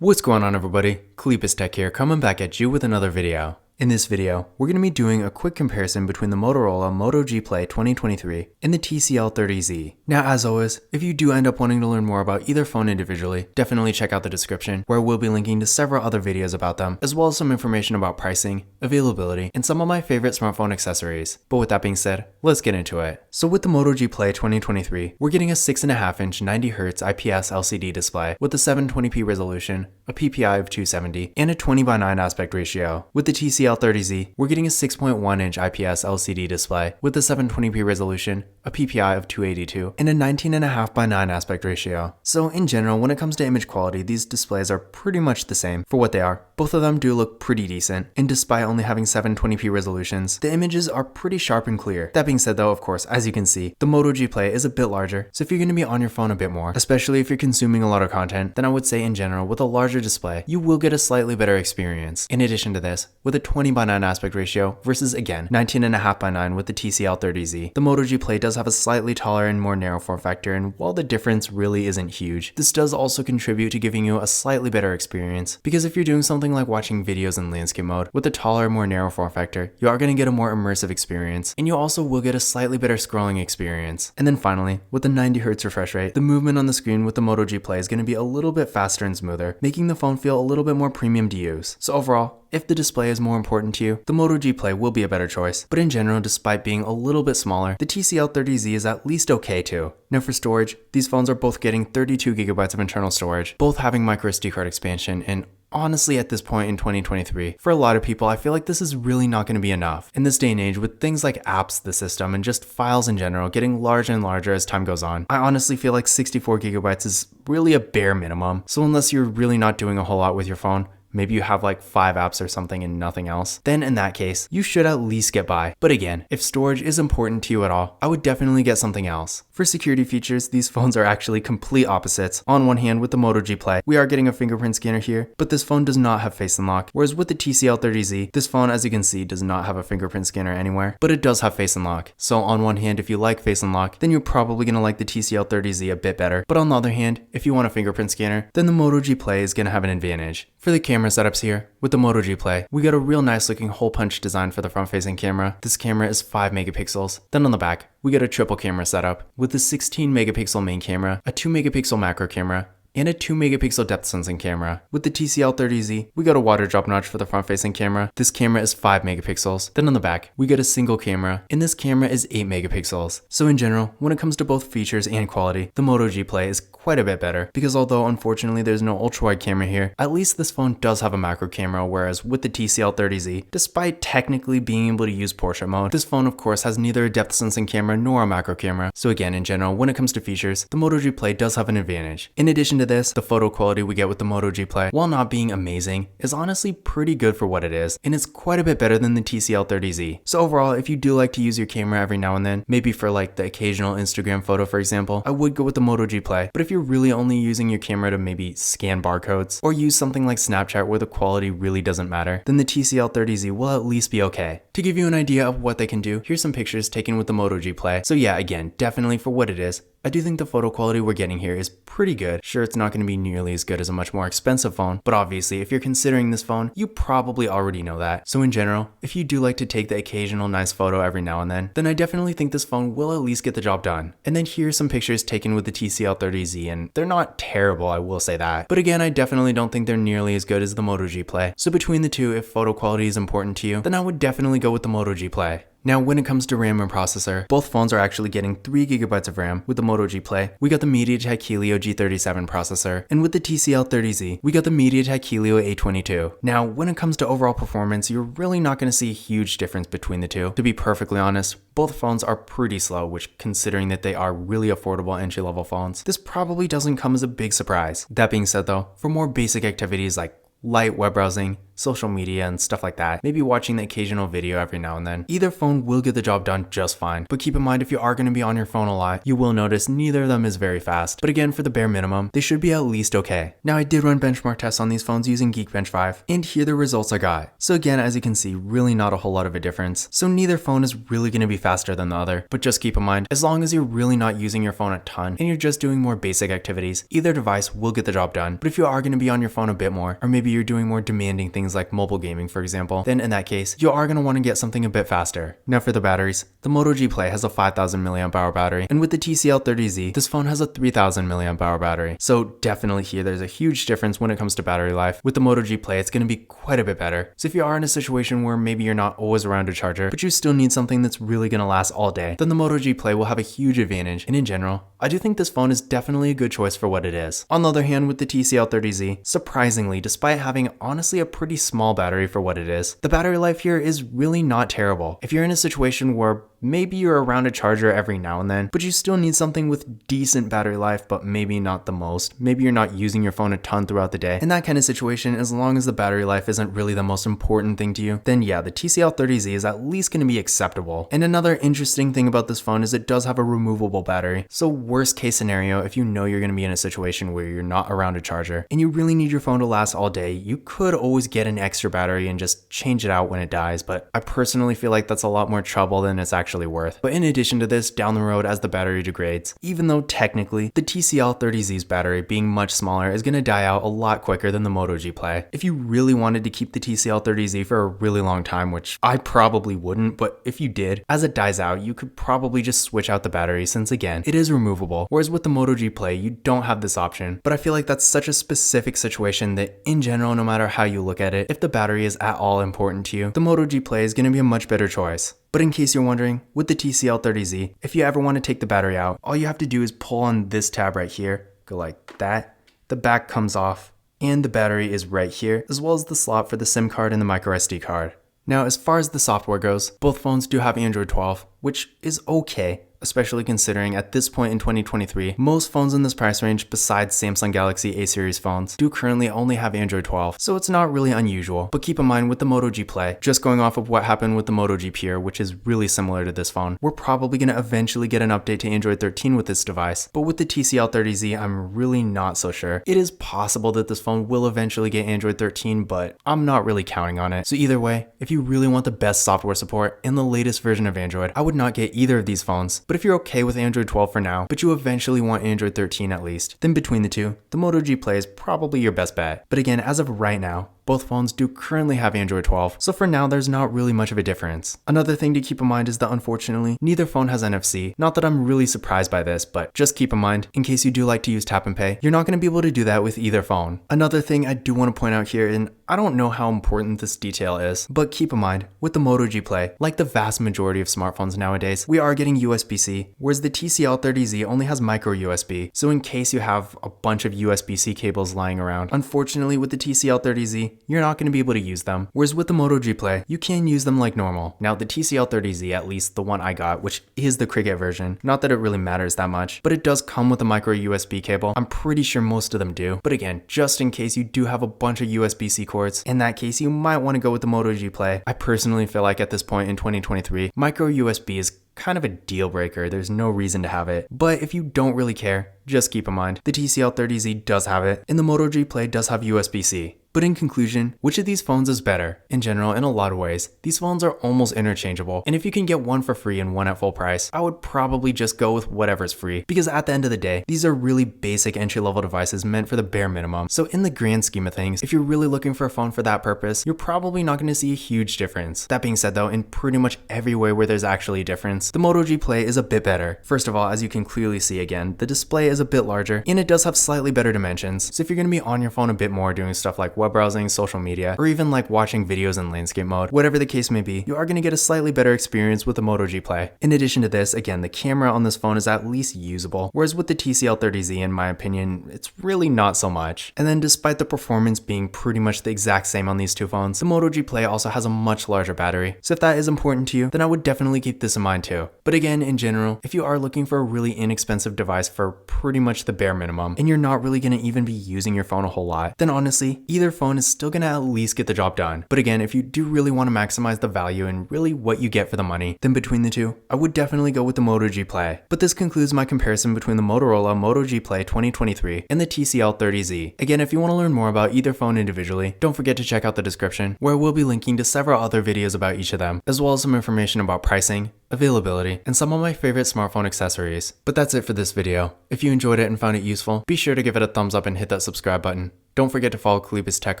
What's going on, everybody? Kalipus Tech here, coming back at you with another video. In this video, we're going to be doing a quick comparison between the Motorola Moto G Play 2023 and the TCL 30Z. Now, as always, if you do end up wanting to learn more about either phone individually, definitely check out the description, where we'll be linking to several other videos about them, as well as some information about pricing, availability, and some of my favorite smartphone accessories. But with that being said, let's get into it. So with the Moto G Play 2023, we're getting a 6.5-inch 90Hz IPS LCD display with a 720p resolution, a PPI of 270, and a 20:9 aspect ratio. With the TCL 30Z, we're getting a 6.1-inch IPS LCD display with a 720p resolution, a PPI of 282, and a 19.5:9 aspect ratio. So in general, when it comes to image quality, these displays are pretty much the same for what they are. Both of them do look pretty decent, and despite only having 720p resolutions, the images are pretty sharp and clear. That being said though, of course, as you can see, the Moto G Play is a bit larger, so if you're going to be on your phone a bit more, especially if you're consuming a lot of content, then I would say in general, with a larger display, you will get a slightly better experience. In addition to this, with a 20:9 aspect ratio versus again 19.5:9 with the TCL 30Z, the Moto G Play does have a slightly taller and more narrow form factor, and while the difference really isn't huge, this does also contribute to giving you a slightly better experience, because if you're doing something like watching videos in landscape mode with a taller, more narrow form factor, you are going to get a more immersive experience, and you also will get a slightly better scrolling experience. And then finally, with the 90Hz refresh rate, the movement on the screen with the Moto G Play is going to be a little bit faster and smoother, making the phone feel a little bit more premium to use. So overall, if the display is more important to you, the Moto G Play will be a better choice. But in general, despite being a little bit smaller, the TCL 30Z is at least okay too. Now for storage, these phones are both getting 32GB of internal storage, both having microSD card expansion, and honestly, at this point in 2023, for a lot of people, I feel like this is really not going to be enough. In this day and age, with things like apps, the system, and just files in general getting larger and larger as time goes on, I honestly feel like 64GB is really a bare minimum. So unless you're really not doing a whole lot with your phone, maybe you have like 5 apps or something and nothing else, then in that case, you should at least get by. But again, if storage is important to you at all, I would definitely get something else. For security features, these phones are actually complete opposites. On one hand, with the Moto G Play, we are getting a fingerprint scanner here, but this phone does not have Face Unlock, whereas with the TCL 30Z, this phone, as you can see, does not have a fingerprint scanner anywhere, but it does have Face Unlock. So on one hand, if you like Face Unlock, then you're probably going to like the TCL 30Z a bit better, but on the other hand, if you want a fingerprint scanner, then the Moto G Play is going to have an advantage. For the camera setups here, with the Moto G Play, we got a real nice looking hole punch design for the front facing camera. This camera is 5 megapixels. Then on the back, we get a triple camera setup with a 16 megapixel main camera, a 2 megapixel macro camera, and a 2 megapixel depth sensing camera. With the TCL 30Z, we got a water drop notch for the front facing camera. This camera is 5 megapixels. Then on the back, we get a single camera, and this camera is 8 megapixels. So in general, when it comes to both features and quality, the Moto G Play is quite a bit better, because although unfortunately there's no ultra wide camera here, at least this phone does have a macro camera, whereas with the TCL 30Z, despite technically being able to use portrait mode, this phone of course has neither a depth sensing camera nor a macro camera. So again, in general, when it comes to features, the Moto G Play does have an advantage. In addition to this, the photo quality we get with the Moto G Play, while not being amazing, is honestly pretty good for what it is, and it's quite a bit better than the TCL 30Z. So overall, if you do like to use your camera every now and then, maybe for like the occasional Instagram photo for example, I would go with the Moto G Play. But if you're really only using your camera to maybe scan barcodes, or use something like Snapchat where the quality really doesn't matter, then the TCL 30Z will at least be okay. To give you an idea of what they can do, here's some pictures taken with the Moto G Play. So yeah, again, definitely for what it is, I do think the photo quality we're getting here is pretty good. Sure, it's not going to be nearly as good as a much more expensive phone, but obviously if you're considering this phone, you probably already know that. So in general, if you do like to take the occasional nice photo every now and then I definitely think this phone will at least get the job done. And then here's some pictures taken with the TCL 30Z, and they're not terrible, I will say that. But again, I definitely don't think they're nearly as good as the Moto G Play. So between the two, if photo quality is important to you, then I would definitely go with the Moto G Play. Now, when it comes to RAM and processor, both phones are actually getting 3GB of RAM. With the Moto G Play, we got the MediaTek Helio G37 processor, and with the TCL 30Z, we got the MediaTek Helio A22. Now, when it comes to overall performance, you're really not going to see a huge difference between the two. To be perfectly honest, both phones are pretty slow, which, considering that they are really affordable entry-level phones, this probably doesn't come as a big surprise. That being said though, for more basic activities like light web browsing, social media and stuff like that, maybe watching the occasional video every now and then, either phone will get the job done just fine. But keep in mind, if you are going to be on your phone a lot, you will notice neither of them is very fast. But again, for the bare minimum, they should be at least okay. Now, I did run benchmark tests on these phones using Geekbench 5, and here are the results I got. So again, as you can see, really not a whole lot of a difference. So neither phone is really going to be faster than the other, but just keep in mind, as long as you're really not using your phone a ton and you're just doing more basic activities, either device will get the job done. But if you are going to be on your phone a bit more, or maybe you're doing more demanding things like mobile gaming, for example, then in that case, you are going to want to get something a bit faster. Now for the batteries, the Moto G Play has a 5000 mAh battery, and with the TCL 30Z, this phone has a 3000 mAh battery. So definitely here, there's a huge difference when it comes to battery life. With the Moto G Play, it's going to be quite a bit better. So if you are in a situation where maybe you're not always around a charger, but you still need something that's really going to last all day, then the Moto G Play will have a huge advantage. And in general, I do think this phone is definitely a good choice for what it is. On the other hand, with the TCL 30Z, surprisingly, despite having honestly a pretty small battery for what it is, the battery life here is really not terrible. If you're in a situation where maybe you're around a charger every now and then, but you still need something with decent battery life, but maybe not the most. Maybe you're not using your phone a ton throughout the day. In that kind of situation, as long as the battery life isn't really the most important thing to you, then yeah, the TCL 30Z is at least going to be acceptable. And another interesting thing about this phone is it does have a removable battery. So worst case scenario, if you know you're going to be in a situation where you're not around a charger and you really need your phone to last all day, you could always get an extra battery and just change it out when it dies. But I personally feel like that's a lot more trouble than it's actually worth. But in addition to this, down the road as the battery degrades, even though technically the TCL 30Z's battery being much smaller is going to die out a lot quicker than the Moto G Play. If you really wanted to keep the TCL 30Z for a really long time, which I probably wouldn't, but if you did, as it dies out, you could probably just switch out the battery since again, it is removable. Whereas with the Moto G Play, you don't have this option. But I feel like that's such a specific situation that in general, no matter how you look at it, if the battery is at all important to you, the Moto G Play is going to be a much better choice. But in case you're wondering, with the TCL 30Z, if you ever want to take the battery out, all you have to do is pull on this tab right here, go like that, the back comes off, and the battery is right here, as well as the slot for the SIM card and the micro SD card. Now, as far as the software goes, both phones do have Android 12, which is okay, especially considering at this point in 2023, most phones in this price range besides Samsung Galaxy A series phones do currently only have Android 12, so it's not really unusual. But keep in mind with the Moto G Play, just going off of what happened with the Moto G Pure, which is really similar to this phone, we're probably going to eventually get an update to Android 13 with this device. But with the TCL 30Z, I'm really not so sure. It is possible that this phone will eventually get Android 13, but I'm not really counting on it. So either way, if you really want the best software support and the latest version of Android, I would not get either of these phones. But if you're okay with Android 12 for now, but you eventually want Android 13 at least, then between the two, the Moto G Play is probably your best bet. But again, as of right now, both phones do currently have Android 12, so for now there's not really much of a difference. Another thing to keep in mind is that unfortunately, neither phone has NFC. Not that I'm really surprised by this, but just keep in mind, in case you do like to use tap and pay, you're not going to be able to do that with either phone. Another thing I do want to point out here, and I don't know how important this detail is, but keep in mind, with the Moto G Play, like the vast majority of smartphones nowadays, we are getting USB-C, whereas the TCL 30Z only has micro USB. So in case you have a bunch of USB-C cables lying around, unfortunately with the TCL 30Z, you're not going to be able to use them. Whereas with the Moto G Play, you can use them like normal. Now the TCL 30Z, at least the one I got, which is the Cricket version, not that it really matters that much, but it does come with a micro USB cable. I'm pretty sure most of them do. But again, just in case you do have a bunch of USB-C cords, in that case, you might want to go with the Moto G Play. I personally feel like at this point in 2023, micro USB is kind of a deal breaker. There's no reason to have it. But if you don't really care, just keep in mind, the TCL 30Z does have it, and the Moto G Play does have USB-C. But in conclusion, which of these phones is better? In general, in a lot of ways, these phones are almost interchangeable, and if you can get one for free and one at full price, I would probably just go with whatever's free, because at the end of the day, these are really basic entry-level devices meant for the bare minimum. So in the grand scheme of things, if you're really looking for a phone for that purpose, you're probably not going to see a huge difference. That being said though, in pretty much every way where there's actually a difference, the Moto G Play is a bit better. First of all, as you can clearly see again, the display is a bit larger, and it does have slightly better dimensions. So if you're going to be on your phone a bit more doing stuff like web browsing, social media, or even like watching videos in landscape mode, whatever the case may be, you are going to get a slightly better experience with the Moto G Play. In addition to this, again, the camera on this phone is at least usable, whereas with the TCL 30Z, in my opinion, it's really not so much. And then despite the performance being pretty much the exact same on these two phones, the Moto G Play also has a much larger battery. So if that is important to you, then I would definitely keep this in mind too. too. But again, in general, if you are looking for a really inexpensive device for pretty much the bare minimum, and you're not really gonna even be using your phone a whole lot, then honestly, either phone is still gonna at least get the job done. But again, if you do really wanna maximize the value and really what you get for the money, then between the two, I would definitely go with the Moto G Play. But this concludes my comparison between the Motorola Moto G Play 2023 and the TCL 30Z. Again, if you wanna learn more about either phone individually, don't forget to check out the description, where we'll be linking to several other videos about each of them, as well as some information about pricing, availability, and some of my favorite smartphone accessories. But that's it for this video. If you enjoyed it and found it useful, be sure to give it a thumbs up and hit that subscribe button. Don't forget to follow Kalibus Tech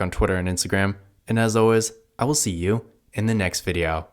on Twitter and Instagram. And as always, I will see you in the next video.